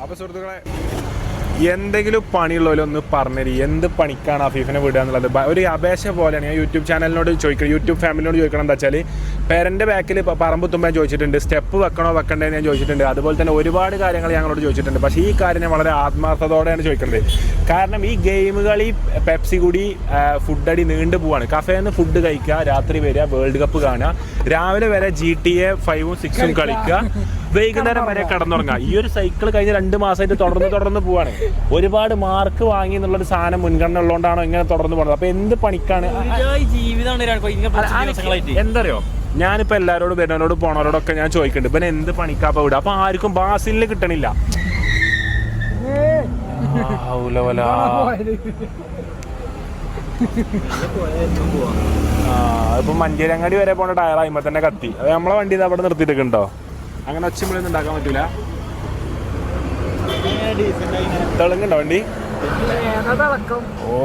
അപ്പോൾ സുഹൃത്തുക്കളെ, എന്തെങ്കിലും പണിയുള്ളവരൊന്ന് പറഞ്ഞേരി, എന്ത് പണിക്കാണ് അഫീഫിനെ വിടുക എന്നുള്ളത് ഒരു അപേക്ഷ പോലെയാണ്. ഞാൻ യൂട്യൂബ് ചാനലിനോട് ചോദിക്കണം, യൂട്യൂബ് ഫാമിലിനോട് ചോദിക്കണം. എന്താ വെച്ചാൽ പേരൻ്റെ ബാക്കിൽ പറമ്പ് തുമ്പാൻ ചോദിച്ചിട്ടുണ്ട്, സ്റ്റെപ്പ് വെക്കണോ വെക്കണ്ടേന്ന് ഞാൻ ചോദിച്ചിട്ടുണ്ട്. അതുപോലെ തന്നെ ഒരുപാട് കാര്യങ്ങൾ ഞങ്ങളോട് ചോദിച്ചിട്ടുണ്ട്. പക്ഷേ ഈ കാര്യം ഞാൻ വളരെ ആത്മാർത്ഥതയോടെയാണ് ചോദിക്കുന്നത്. കാരണം ഈ ഗെയിം കളി, പെപ്സി കൂടി, ഫുഡടി നീണ്ടു പോവാണ്. കഫേന്ന് ഫുഡ് കഴിക്കുക, രാത്രി വരിക, വേൾഡ് കപ്പ് കാണുക, രാവിലെ വരെ GTA 5ഉം 6ഉം കളിക്കുക, വൈകുന്നേരം വരെ കടന്നുറങ്ങുക. ഈ ഒരു സൈക്കിൾ കഴിഞ്ഞ 2 മാസമായിട്ട് തുടർന്ന് പോവാണ്. ഒരുപാട് മാർക്ക് വാങ്ങി എന്നുള്ളൊരു സാധനം മുൻഗണന ഉള്ളതുകൊണ്ടാണോ ഇങ്ങനെ തുടർന്ന് പോകുന്നത്? അപ്പൊ എന്ത് പണിക്കാണ് എന്തറിയോ? ഞാനിപ്പോ എല്ലാവരോടും വരുന്നവരോട് പോണവരോടൊക്കെ ഞാൻ ചോദിക്കുന്നുണ്ട്, ഇവൻ എന്ത് പണിക്കാപ്പ വിടുക? അപ്പൊ ആർക്കും ബാസിലിന് കിട്ടണില്ല. ഇപ്പൊ മഞ്ചേരങ്ങാടി വരെ പോണ ടയർ ആയിമ്പോ തന്നെ കത്തി. അത് നമ്മളെ വണ്ടി അവിടെ നിർത്തിയിട്ടുണ്ടോ? അങ്ങനെ ഒച്ചമുളൊന്നും ഉണ്ടാക്കാൻ പറ്റൂല. തെളുങ്ങുണ്ടോ വണ്ടി? ഓ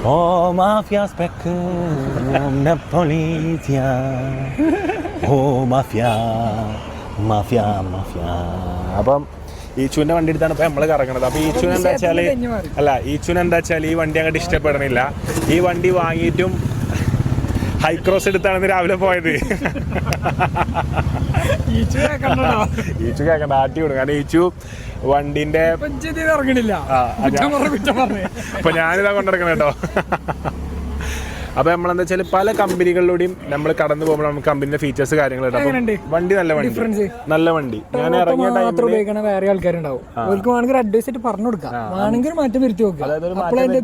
Oh, mafia spec, una polizia. Oh, mafia. അപ്പം ഈച്ചുവിൻ്റെ വണ്ടി എടുത്താണ് ഇപ്പം നമ്മൾ കറങ്ങണത്. അപ്പോൾ ഈച്ചുവിന് എന്താ വെച്ചാൽ ഈ വണ്ടി അങ്ങോട്ട് ഇഷ്ടപ്പെടണില്ല. ഈ വണ്ടി വാങ്ങിയിട്ടും ഹൈക്രോസ് എടുത്താണ് രാവിലെ പോയത്. ഈച്ചു കേൾക്കണ്ട, ആട്ടി വിടും. കാരണം ഈച്ചു വണ്ടിന്റെ അപ്പൊ ഞാനിതാ കൊണ്ടിറക്കണം കേട്ടോ. അപ്പൊ നമ്മളെന്താ വെച്ചാൽ പല കമ്പനികളിലൂടെയും നമ്മൾ കടന്നു പോകുമ്പോൾ നമുക്ക് കമ്പനിയുടെ ഫീച്ചേഴ്സ് കാര്യങ്ങൾ വണ്ടി നല്ല വണ്ടി ഞാൻ ഇറങ്ങിയ വേറെ ആൾക്കാരുണ്ടാവും, അഡ്വൈസ് ആയിട്ട് പറഞ്ഞു കൊടുക്കാം, മാറ്റം വരുത്തി നോക്കുക. അതായത്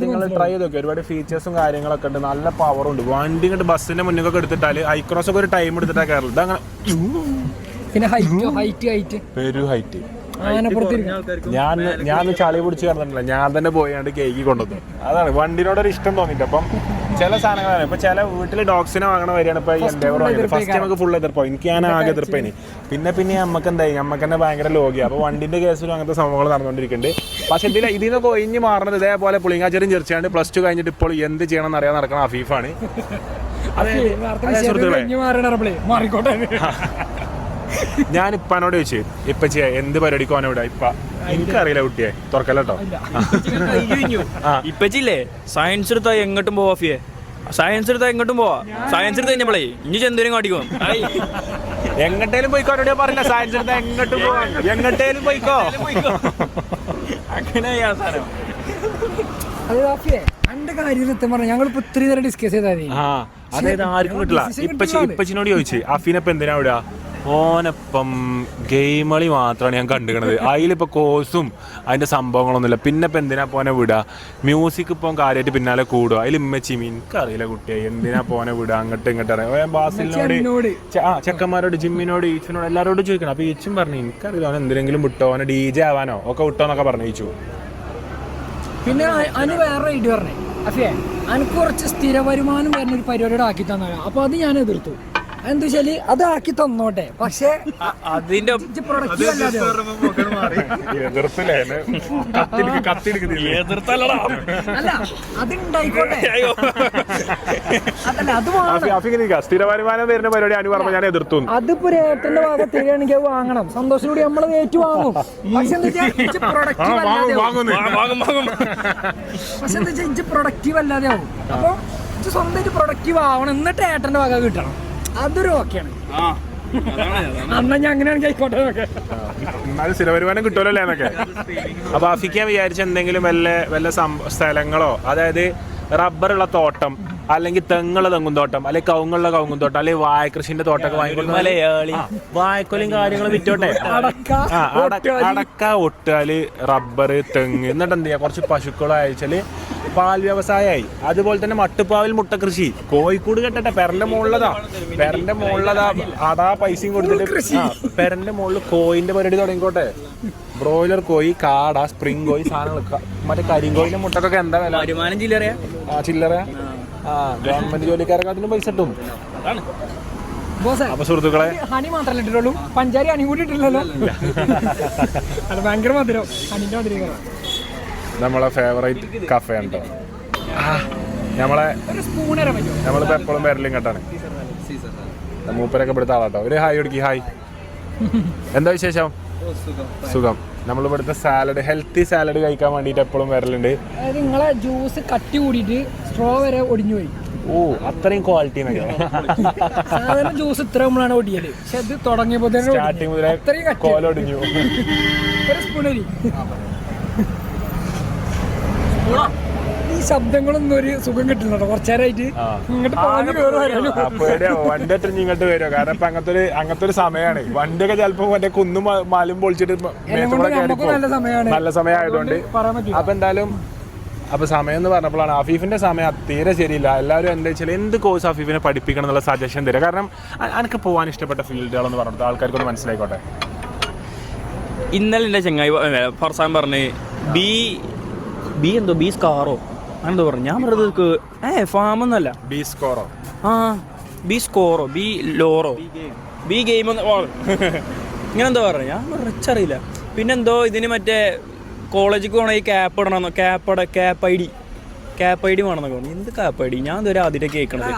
നിങ്ങൾ ട്രൈ ചെയ്ത് നോക്കുക. ഒരുപാട് ഫീച്ചേഴ്സും കാര്യങ്ങളൊക്കെ ഉണ്ട്, നല്ല പവറും ഉണ്ട്. വണ്ടി ഇങ്ങോട്ട് ബസ്സിന്റെ മുന്നിലൊക്കെ എടുത്തിട്ടാല് ഐക്രോസ് ഒക്കെ ഒരു ടൈം എടുത്തിട്ടാ കയറില്ല. ഇതങ്ങനെ പിന്നെ ഹൈറ്റ് ഞാൻ ചളി പിടിച്ച് കയറുന്നില്ല, ഞാൻ തന്നെ പോയാണ്ട് കേക്ക് കൊണ്ടുവന്നു. അതാണ് വണ്ടിനോടൊരു ഇഷ്ടം തോന്നിട്ട്. അപ്പം ചില സാധനങ്ങളാണ് ഇപ്പൊ ചില വീട്ടിൽ ഡോഗ്സിനെ വാങ്ങണ വരികയാണ്. ഇപ്പൊ എൻഡേവർ വാങ്ങിയത് ഫസ്റ്റ് നമുക്ക് ഫുൾ എതിർപ്പോ, എനിക്ക് ഞാൻ ആകെ എതിർപ്പേനി. പിന്നെ നമുക്ക് എന്തായി, നമുക്ക് തന്നെ ഭയങ്കര ലോഗിയ. അപ്പൊ വണ്ടിന്റെ കേസിലും അങ്ങനത്തെ സംഭവങ്ങൾ നടന്നുകൊണ്ടിരിക്കുന്നുണ്ട്. പക്ഷെ ഇതിനൊക്കെ ഒഴിഞ്ഞ് മാറുന്നത് ഇതേപോലെ പുളിങ്ങാച്ചേരും ചെറിച്ചാണ്ട് +2 കഴിഞ്ഞിട്ട് ഇപ്പോൾ എന്ത് ചെയ്യണം എന്നറിയാൻ നടക്കണം അഫീഫാണ്. ഞാൻ ഇപ്പനോട് ചോദിച്ചു, ഇപ്പച്ചിയെ എന്ത് പരിപാടിക്ക് ഓനെ വിടാ? ഇപ്പ എനിക്കറിയില്ല കുട്ടിയെ, തുറക്കല്ലോ. ഇപ്പച്ചില്ലേ സയൻസ് എടുത്താ എങ്ങോട്ടും പോവാ, സയൻസ് എടുത്താ എങ്ങോട്ടും പോവാ. സയൻസ് എടുത്ത് കഴിഞ്ഞപ്പോളേ ഇനി ചെന്തേരും കാട്ടിക്കോ, എങ്ങട്ടേലും പോയിക്കോ. പറഞ്ഞില്ല സയൻസ് എടുത്താ എങ്ങോട്ടും പോവാ, എങ്ങട്ടേലും പോയിക്കോ. അങ്ങനെ ഞങ്ങളിപ്പോ ഇത്രയും നേരം ഡിസ്കസ് ചെയ്താൽ അതായത് ആർക്കും കിട്ടില്ല. ഇപ്പച്ചിനോട് ചോദിച്ചു അഫീനപ്പം എന്തിനാ വിടാ? ഓനപ്പം ഗെയിം കളി മാത്രമാണ് ഞാൻ കണ്ടുകണത്, അതിലിപ്പോൾ കോഴ്സും അതിൻ്റെ സംഭവങ്ങളൊന്നുമില്ല. പിന്നെ ഇപ്പം എന്തിനാ പോനെ വിടുക? മ്യൂസിക് ഇപ്പം കാര്യമായിട്ട് പിന്നാലെ കൂടുക. അതിൽ ഇമ്മച്ചി എനിക്കറിയില്ല കുട്ടിയെ എന്തിനാ പോനെ വിടുക, അങ്ങോട്ടും ഇങ്ങോട്ടും അറിയാം. ബാസിലിനോട് ചെക്കന്മാരോട്, ജിമ്മിനോട്, ഈച്ചിനോട് എല്ലാവരോടും ചോദിക്കണം. അപ്പോൾ ഈച്ചും പറഞ്ഞു എനിക്കറിയില്ല, അവൻ എന്തിനെങ്കിലും വിട്ടോ, അവനെ DJ ആവാനോ ഒക്കെ വിട്ടോ എന്നൊക്കെ പറഞ്ഞു ഈച്ചു. പിന്നെ അതിന് വേറെ ഐഡിയ പറഞ്ഞേ, അഫിയെ എനിക്ക് കുറച്ച് സ്ഥിര വരുമാനം വരുന്ന ഒരു പരിപാടിയുടെ ആക്കി തന്നാണ്. അപ്പൊ അത് ഞാൻ എതിർത്തു. എന്താ വെച്ചാല് അത് ആക്കി തന്നോട്ടെ, പക്ഷെ അതിന്റെ അല്ല അതുണ്ടായിക്കോട്ടെ, അതല്ല അത് സ്ഥിര വരുമാനം വരുന്ന പരിപാടി അനു പറഞ്ഞു ഞാൻ എതിർത്തു. അതിപ്പോ ഏട്ടന്റെ ഭാഗത്ത് തരികയാണെങ്കിൽ അത് വാങ്ങണം, സന്തോഷത്തോടെ നമ്മൾ ഏറ്റു വാങ്ങും. പക്ഷെ എന്താ വെച്ചാൽ പ്രൊഡക്റ്റീവ് അല്ലാതെ ആവും. അപ്പൊ സ്വന്തമായിട്ട് പ്രൊഡക്റ്റീവ് ആവണം, എന്നിട്ട് ഏട്ടന്റെ ഭാഗം കിട്ടണം. അതൊരു ഓക്കെയാണ്. എന്നാ ഞാൻ അങ്ങനെയാണ് ആയിക്കോട്ടെ. എന്നാലും സ്ഥിര വരുമാനം കിട്ടുമല്ലോ എന്നൊക്കെ. അപ്പൊ അഫിക്കാൻ വിചാരിച്ച എന്തെങ്കിലും വല്ല സ്ഥലങ്ങളോ, അതായത് റബ്ബറുള്ള തോട്ടം, അല്ലെങ്കിൽ തെങ്ങുള്ള തെങ്ങും തോട്ടം, അല്ലെങ്കിൽ കവുങ്ങുള്ള കവുങ്ങും തോട്ടം, അല്ലെങ്കിൽ വാഴകൃഷിന്റെ തോട്ടമൊക്കെ വാങ്ങിക്കൊടുത്താല് വാഴക്കൊലയും കാര്യങ്ങളും വിറ്റോട്ടെ. അടക്ക, ഒട്ടാല്, റബ്ബർ, തെങ്ങ്, എന്നിട്ട് എന്ത് ചെയ്യാ, കുറച്ച് പശുക്കളോ അയച്ചാല് പാൽ വ്യവസായമായി. അതുപോലെ തന്നെ മട്ടുപ്പാവിൽ മുട്ട കൃഷി, കോഴിക്കൂട് കെട്ടട്ടെ, പെരന്റെ മുകളിലതാ അതാ പൈസയും കൊടുത്തിട്ട് പെരന്റെ മുകളിൽ കോയിന്റെ പരിപാടി തുടങ്ങിക്കോട്ടെ. ബ്രോയിലർ കോഴി, കാട, സ്പ്രിംഗ് കോഴി, സാധനങ്ങൾ, മറ്റേ കരിങ്കോഴിന്റെ മുട്ടക്കൊക്കെ എന്താ വില? വരുമാനം ചില്ലറ. ഗവൺമെന്റ് ജോലിക്കാരൊക്കെ അതിനും പൈസ കിട്ടും. ബോസേ അപ്പൊ സുഹൃത്തുക്കളെ ഹണി മാത്രമല്ല ഇട്ടിട്ടുള്ളൂ, പഞ്ചാരി ഹണി കൂടി ഇട്ടില്ലല്ലോ. അത് ഭയങ്കര മധുരം, ഹണിന്റെ മധുരം. നമ്മളെ ഫേവറേറ്റ് കഫേ ഉണ്ടോ നമ്മളെ, ഒരു സ്പൂൺ തരാൻ പറ്റുമോ? നമ്മളിപ്പോ എപ്പോഴും വരലും കേട്ടാണ്. മൂപ്പരൊക്കെ ഇവിടുത്തെ ആളാട്ടോ. ഒരു ഹായ് കൊടുക്കി. ഹായ്, എന്താ വിശേഷം? സുഖം. നമ്മളിവിടുത്തെ സാലഡ്, ഹെൽത്തി സാലഡ് കഴിക്കാൻ വേണ്ടിട്ട് എപ്പോഴും വരലുണ്ട്. അതായത് നിങ്ങളെ ജ്യൂസ് കട്ടി കൂടിയിട്ട് സ്ട്രോ വരെ ഒടിഞ്ഞു പോയി. ഓ, അത്രയും ക്വാളിറ്റി സാധാരണ ജ്യൂസ് ഇത്ര നമ്മളാണ് ഒടിയല്, പക്ഷെ ഇത് തുടങ്ങിയപ്പോ സ്റ്റാർട്ടിങ് മുതലേ കോലൊടിഞ്ഞു. ഒരു സ്പൂണരി. ഈ ശബ്ദങ്ങളൊന്നും ഒരു സുഖം കിട്ടില്ല കുറച്ചേരായിട്ട്. ഇങ്ങോട്ട് വണ്ടി എത്ര ഇങ്ങോട്ട് വരുമോ? കാരണം ഇപ്പൊ അങ്ങനത്തെ ഒരു സമയമാണ്. വണ്ടിയൊക്കെ ചിലപ്പോ മറ്റേ കുന്നും മലും പൊളിച്ചിട്ട് നല്ല സമയമായതുകൊണ്ട്. അപ്പൊ എന്തായാലും അപ്പൊ സമയം എന്ന് പറഞ്ഞപ്പോഴാണ് അഫീഫിന്റെ സമയം തീരെ ശരിയില്ല. എല്ലാവരും എന്താ വെച്ചാൽ എന്ത് കോഴ്സ് അഫീഫിനെ പഠിപ്പിക്കണം എന്നുള്ള സജഷൻ തരിക. കാരണം എനിക്ക് പോകാൻ ഇഷ്ടപ്പെട്ട ഫീൽഡുകളെന്ന് പറഞ്ഞിട്ട് ആൾക്കാർക്കൊന്ന് മനസ്സിലായിക്കോട്ടെ. ഇന്നലെ എൻ്റെ ചങ്ങായി ഫർസാൻ പറഞ്ഞ് എന്തോ ബി സ്കാറോ അങ്ങനെന്തോ പറഞ്ഞു. ഞാൻ പറഞ്ഞത് ഫാം ഒന്നല്ല, ബി സ്കോറോ ബി സ്കോറോ ബി ലോറോ ബി ഗെയിം ഇങ്ങനെ എന്തോ പറഞ്ഞു. ഞാൻ റിച്ചറിയില്ല. പിന്നെന്തോ ഇതിന് മറ്റേ കോളേജിൽ പോകണമെങ്കിൽ ക്യാപ്പ് ഇടണമെന്നോ, ക്യാപ്പ് ഐ ഡി വേണമെന്നൊക്കെ പറഞ്ഞു. എന്ത് ക്യാപ്പ് ഐ ഡി? ഞാൻ ഇതുവരെ ആദ്യത്തെ കേൾക്കണത്.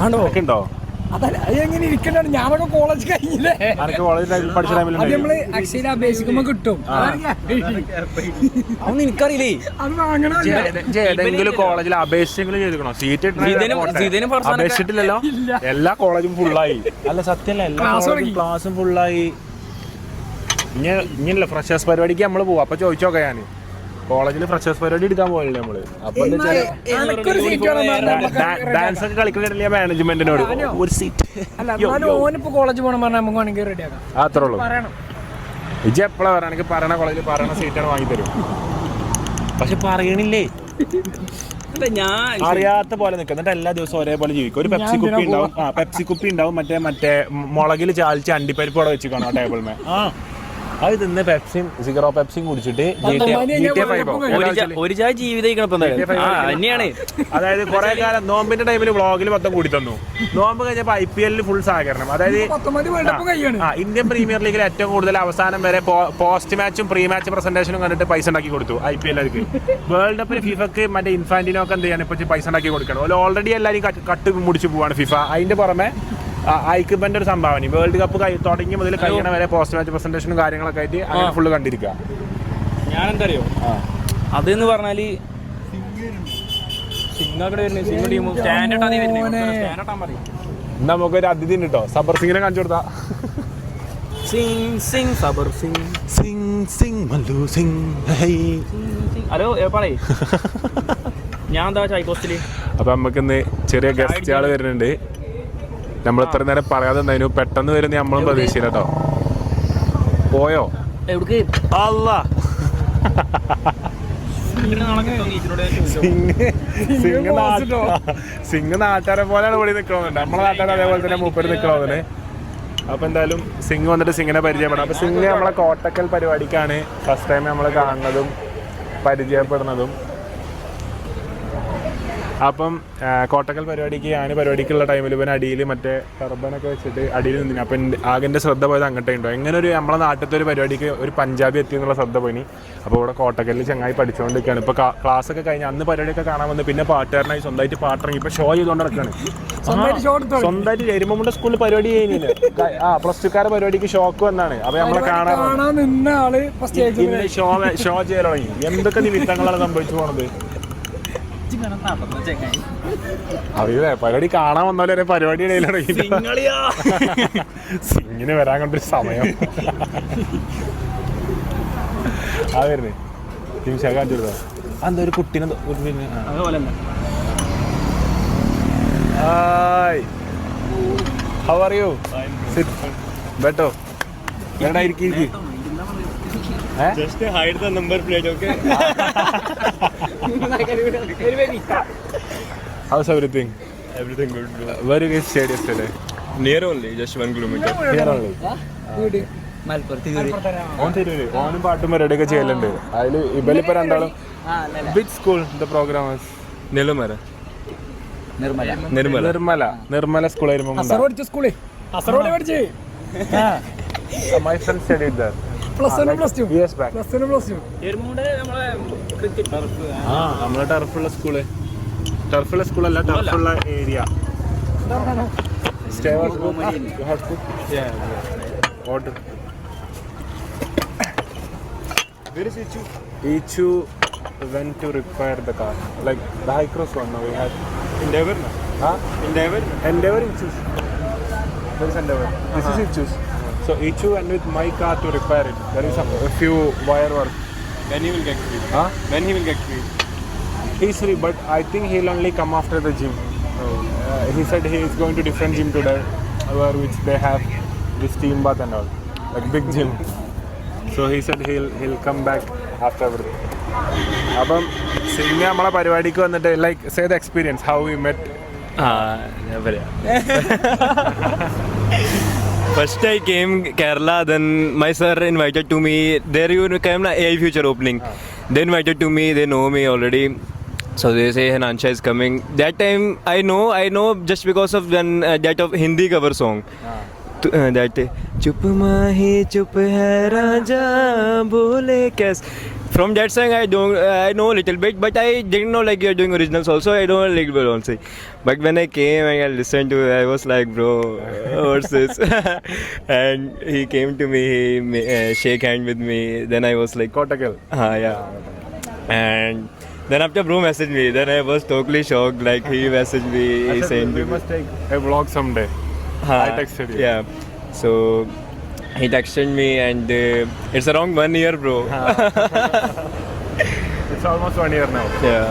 ആണോ ഉണ്ടോ? അതെങ്ങനെ ഇരിക്കണ്ടാണ്. ഞാനൊക്കെ കോളേജ് കഴിഞ്ഞില്ലേ, നമ്മള് അക്ഷയ ബേസിക്കുമ്പോ കിട്ടും. അതൊന്നും എനിക്കറിയില്ലേ. അത് വാങ്ങണം. ഏതെങ്കിലും കോളേജിൽ അപേക്ഷിച്ചെങ്കിലും സീറ്റ് അപേക്ഷിച്ചിട്ടില്ലല്ലോ. എല്ലാ കോളേജും ഫുള്ളായി. അല്ല സത്യല്ല, എല്ലാ ക്ലാസ്സും ഫുള്ളായി. ഇങ്ങനല്ല ഫ്രഷേഴ്സ് പരിപാടിക്ക് നമ്മള് പോവാ. അപ്പൊ ചോദിച്ചോക്കെ ഞാൻ കോളേജിൽ ഫ്രഷേഴ്സ് പരിപാടി എടുക്കാൻ പോയില്ലേ നമ്മള്. അപ്പൊ ഡാൻസ് ഒക്കെ കളിക്കുന്നില്ല മാനേജ്മെന്റിനോട് ഒരു സീറ്റ്. കോളേജ് പോകണം പറഞ്ഞാൽ നമുക്ക് വേണമെങ്കിൽ റെഡിയാക്കാം. അത്രേ ഉള്ളൂ. ഇജ് എപ്പോഴാ പറയാ? എനിക്ക് പറയണ കോളേജിൽ പറയണ സീറ്റാണ് വാങ്ങിത്തരും. പക്ഷെ പറയണില്ലേ, ഞാൻ അറിയാത്ത പോലെ നിൽക്കും. എന്നിട്ട് എല്ലാ ദിവസവും ഒരേപോലെ ജീവിക്കും. ഒരു പെപ്സി കുപ്പി ഉണ്ടാവും. പെപ്സി കുപ്പി ഉണ്ടാവും. മറ്റേ മുളകിൽ ചാലിച്ച് അണ്ടിപ്പരിപ്പ് അവിടെ വെച്ച് കാണും ആ ടേബിൾ മേ. അത് തിന്ന് പെപ്സിയും സിഗറോ പെപ്സിയും കുടിച്ചിട്ട് ഒരു ചായ ജീവിതം തന്നെയാണ്. അതായത് കുറെ കാലം നോമ്പിന്റെ ടൈമിൽ വ്ളോഗിൽ മൊത്തം കൂടി തന്നു. നോമ്പ് കഴിഞ്ഞപ്പോ IPL ഫുൾ സഹകരണം. അതായത് ഇന്ത്യൻ പ്രീമിയർ ലീഗിൽ ഏറ്റവും കൂടുതൽ അവസാനം വരെ പോസ്റ്റ് മാച്ചും പ്രീ മാച്ച് പ്രസന്റേഷനും കണ്ടിട്ട് പൈസ ഉണ്ടാക്കി കൊടുത്തു IPL. വേൾഡ് കപ്പിന് ഫിഫക്ക് മറ്റേ ഇൻഫാന്റിനോ ഒക്കെ എന്ത് ചെയ്യാണ് ഇപ്പൊ പൈസ ഉണ്ടാക്കി കൊടുക്കണം. ഓൾറെഡി എല്ലാവരും കട്ട് മുടിച്ചു പോവാണ് ഫിഫ. അതിന്റെ പുറമെ ഐക്യബന്റെ ഒരു സംഭാവന വേൾഡ് കപ്പ് തുടങ്ങി മുതൽ കഴിയണ വരെ പോസ്റ്റ് മാച്ച് പ്രസന്റേഷനും കാര്യങ്ങളൊക്കെ ആയിട്ട് അങ്ങനെ ഫുള്ള് കണ്ടിരിക്കുക. ഞാൻ എന്തറിയോ അതെന്ന് പറഞ്ഞാല് നമുക്കൊരു അതിഥി ഉണ്ട് കേട്ടോ. സബർ സിംഗിനെ കാണിച്ചു കൊടുത്താ. ഹലോ പറയ്. ഞാൻ എന്താ ചൈക്കോസ്റ്റില്. അപ്പൊ നമുക്കിന്ന് ചെറിയ ഗസ്റ്റുകൾ വരുന്നുണ്ട്. നമ്മൾ ഇത്ര നേരം പറയാതെ പെട്ടെന്ന് വരുന്ന നമ്മളും പ്രതീക്ഷിച്ചില്ല കേട്ടോ. പോയോ? അല്ലാ, സിംഗ് നാട്ടുകാരെ പോലെയാണ് ഇവിടെ നിൽക്കണമെന്നുണ്ട്. നമ്മളെ നാട്ടുകാർ അതേപോലെ തന്നെ മൂപ്പര് നിൽക്കണമെന്ന്. അപ്പൊ എന്തായാലും സിംഗ് വന്നിട്ട് സിംഗിനെ പരിചയപ്പെടാം. അപ്പൊ സിംഗ് നമ്മളെ കോട്ടക്കൽ പരിപാടിക്കാണ് ഫസ്റ്റ് ടൈം നമ്മൾ കാണുന്നതും പരിചയപ്പെടുന്നതും. അപ്പം കോട്ടക്കൽ പരിപാടിക്കുള്ള ടൈമിൽ ഇവൻ അടിയിൽ മറ്റേ ടർബനൊക്കെ വെച്ചിട്ട് അടിയിൽ നിന്നിന്. അപ്പം ആകെൻ്റെ ശ്രദ്ധ പോയത് അങ്ങോട്ടേ ഉണ്ടോ. എങ്ങനെ ഒരു നമ്മളെ നാട്ടിലത്തെ ഒരു പരിപാടിക്ക് ഒരു പഞ്ചാബി എത്തി എന്നുള്ള ശ്രദ്ധ പോയിനി. അപ്പോൾ ഇവിടെ കോട്ടക്കലിൽ ചങ്ങായി പഠിച്ചുകൊണ്ടിരിക്കുകയാണ്. ഇപ്പോൾ ക്ലാസ്സൊക്കെ കഴിഞ്ഞ് അന്ന് പരിപാടിയൊക്കെ കാണാൻ വന്ന് പിന്നെ പാട്ടുകാരനായി സ്വന്തമായിട്ട് പാട്ടിറങ്ങി ഇപ്പോൾ ഷോ ചെയ്തുകൊണ്ട് നടക്കുകയാണ്. സ്വന്തമായിട്ട് എരുമമുണ്ട സ്കൂളിൽ പരിപാടി ചെയ്യുന്നില്ല. പ്ലസ് ടുക്കാരെ പരിപാടിക്ക് ഷോക്ക് വന്നാണ്. അപ്പോൾ നമ്മളെ കാണാൻ ഷോ ചെയ്യാൻ തുടങ്ങി. എന്തൊക്കെ നിമിത്തങ്ങളാണ് സംഭവിച്ചു പോണത് അറിയില്ലേ. പരിപാടി കാണാൻ വന്നാലും ഒരു പരിപാടി സിംഗിന് വരാൻ കൊണ്ടൊരു സമയം ആ വരുന്നേ. കാണിച്ചെടുത്തോ എന്താ ഒരു കുട്ടീനെ. Hi, how are you? ബെട്ടോ എടാ ഇരിക്കും. Just hide the number plate, okay? How's everything? Everything good, bro. Where you guys stayed yesterday? Near only, just 1 kilometer. Here only. ഓനും പാട്ടും പരിപാടിയൊക്കെ ചെയ്യലുണ്ട്. അതില് ഇവലിപ്പോ രണ്ടാളും. Which school the program was? Nelamara. Nirmala സ്കൂളായിരുന്നു അസർ പഠിച്ച സ്കൂളേ അസറോടെ പഠിച്ചേ my friend studied there plus 1 plus 2 years back. Plus 1 plus 2 നമ്മളെ ടർഫുള്ള സ്കൂള് സ്കൂളല്ല ടർഫുള്ള area order Ichu went to repair the car, like the high cross one. Now we had Endeavor. huh? Endeavor. Endeavor Ichu. There is Endeavor. This is Ichu. So Ichu went with my car to repair it. There is a few wire work. When he will get free. Huh? When he will get free. He's free, but I think he'll only come after the gym. He said he is going to different gym today, where which they have this steam bath and all, like big gym. So he said he'll come back after everything. അപ്പം cinema നമ്മളെ പരിപാടിക്ക് വന്നിട്ട് like say the experience how we met. ഞാൻ പറയാം. First I came Kerala, then my sir invited to me. There you came na AI Future opening. They invited to me. They know me already. So they say Hanansha is coming. That time I know just because of that of Hindi cover song. That chup mahi chup hai raja bole kaise. From that song I know a little bit, but I didn't know like you're doing originals also. I know a little bit also. But when I came and I listened to it, I was like, bro, what's this? And he came to me, he shake hand with me. Then I was like, Kottakkal. yeah. And then after bro messaged me, then I was totally shocked. Like he messaged me, he saying We must take a vlog someday. I texted you. Yeah. So he texted me and it's around 1 year, bro. It's almost 1 year now. Yeah.